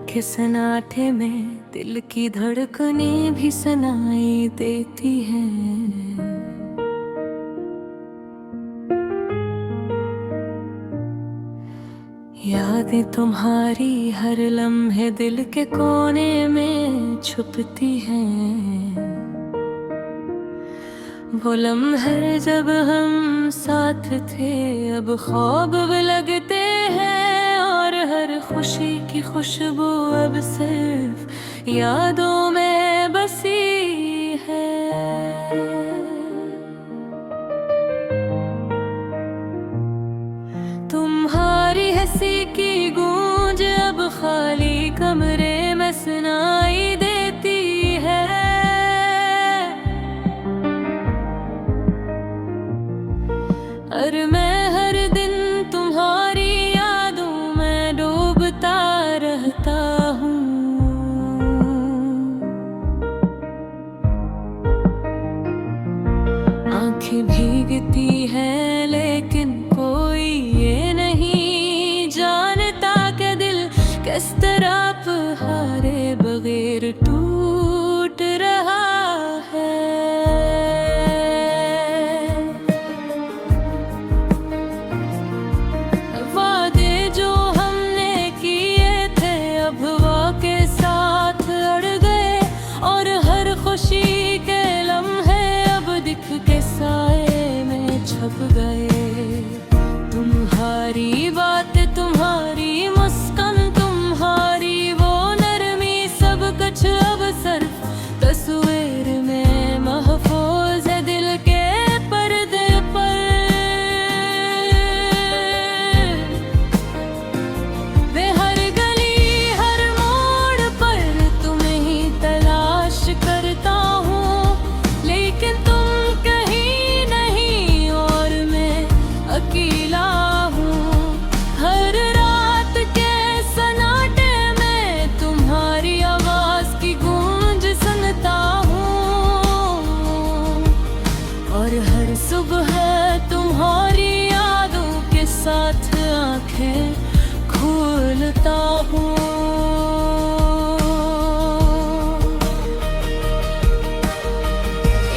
के सन्नाटे में दिल की धड़कनें भी सुनाई देती हैं। यादें तुम्हारी हर लम्हे दिल के कोने में छुपती हैं। वो लम्हे जब हम साथ थे अब ख्वाब भी लगते हैं, और हर खुशी की खुशबू अब सिर्फ यादों में बसी है। तुम्हारी हंसी की गूंज अब खाली कमरे में सुनाई देती है। और मैं हर दिन तुम्हारी यादों में डूबता रहता हूँ। आंखें भीगती हैं लेकिन कोई ये नहीं जानता कि दिल किस तरह हारे बगैर टूट रहा है। वादे जो हमने किए थे अब वाक़े साथ अड़ गए, और हर खुशी के लम्हे अब दिख के साए में छप गए। तुम्हारी बात, तुम्हारी मुस्कान, तुम्हारी वो नरमी, सब कुछ अब सिर्फ तस्वीर में महफूज है दिल के पर्दे पर। वे हर गली हर मोड़ पर तुम्हें ही तलाश करता हूँ, लेकिन तुम कहीं नहीं और मैं अकेला हूँ। हर रात के सन्नाटे में तुम्हारी आवाज की गूंज सुनता हूँ, और हर सुबह तुम्हारी यादों के साथ आंखें खोलता हूँ।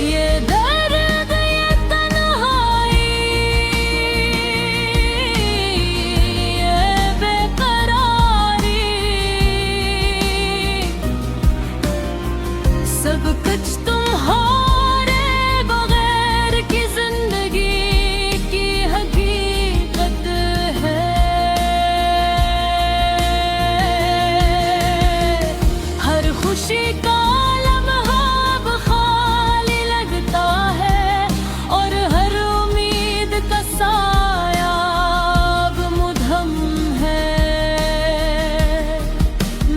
ये दर्द, ये तन्हाई, ये बेकरारी, सब कुछ तुम्हारे बगैर की जिंदगी की हकीकत है। हर खुशी का लम्हा अब खाली लगता है, और हर उम्मीद का साया अब मुधम है।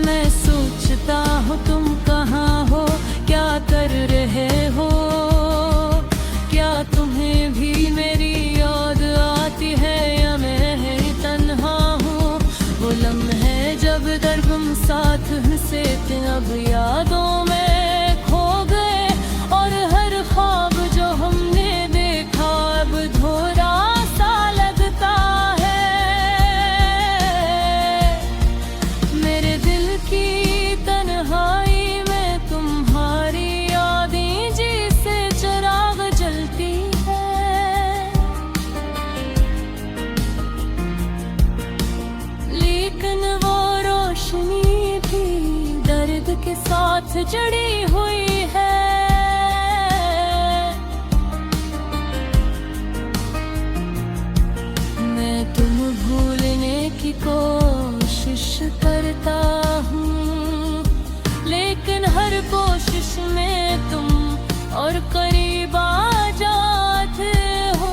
मैं सोचता हूँ तुम कहाँ हो, क्या कर रहे हो, क्या तुम्हें भी मेरी याद आती है या मैं ही तन्हा हूँ। वो लम्हे जब दर्द हम साथ हंसे थे अब यादों में खो गए, और हर ख्वाब जो हमने देखा अब अधूरा सा लगता है। मेरे दिल की तन्हाई में तुम्हारी यादें जैसे चिराग जलती है, लेकिन वो रोशनी भी दर्द के साथ जड़ी हुई है। मैं तुम भूलने की कोशिश करता हूँ, लेकिन हर कोशिश में तुम और करीब आ जाते हो।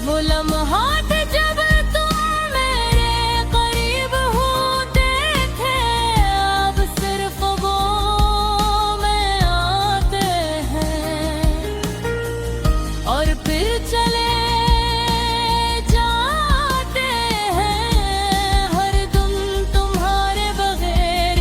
वो लम्हात जब तुम मेरे करीब होते थे अब सिर्फ वो में आते हैं, और फिर चले जाते हैं। हर तुम तुम्हारे बगैर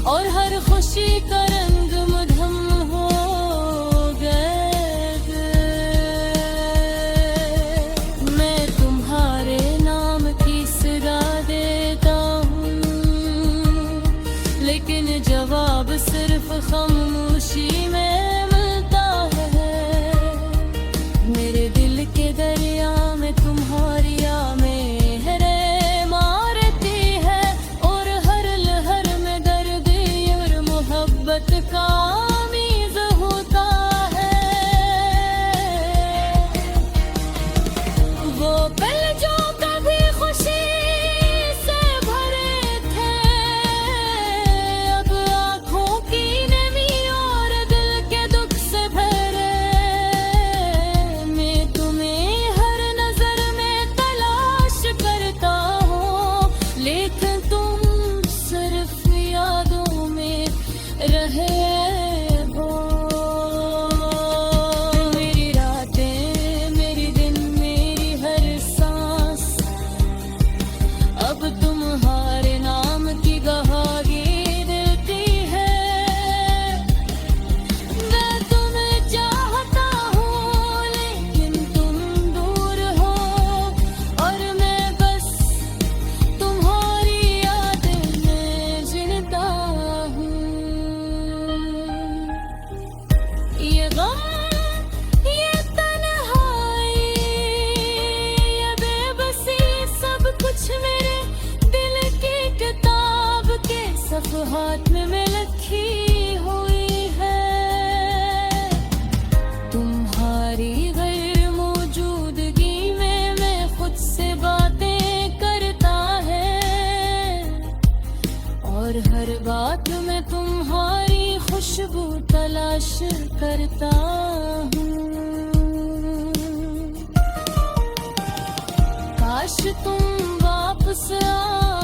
और हर खुशी का रंग मधम हो गए। मैं तुम्हारे नाम की सदा देता हूँ, लेकिन जवाब सिर्फ खामोशी में मिलता है। मेरे दिल के दरिया में तुम्हारी मेहरे मारती है, और हर लहर में दर्द और मोहब्बत का मीज़ होता है। वो पल जो कभी खुशी से भरे थे, अब आँखों की नमी और दिल के दुख से भरे। मैं तुम्हें हर नजर में तलाश करता हूँ, लेकिन तुम सिर्फ यादों में रहे हो। मेरी रातें, मेरी दिन, मेरी हर सांस अब तुम्हारे नाम की गवाही देती है। मैं तुम्हें चाहता हूँ, लेकिन तुम दूर हो, और मैं बस तुम्हारी यादें में जिंदा हूँ। ये गम, ये तन्हाई, ये बेबसी, सब कुछ मेरे दिल की किताब के सफ़हात में लिखी हुई है। तुम्हारी गैर मौजूदगी में मैं खुद से बातें करता है, और हर बात में तुम्हारी खुशबू तलाश करता हूँ। काश तुम वापस आ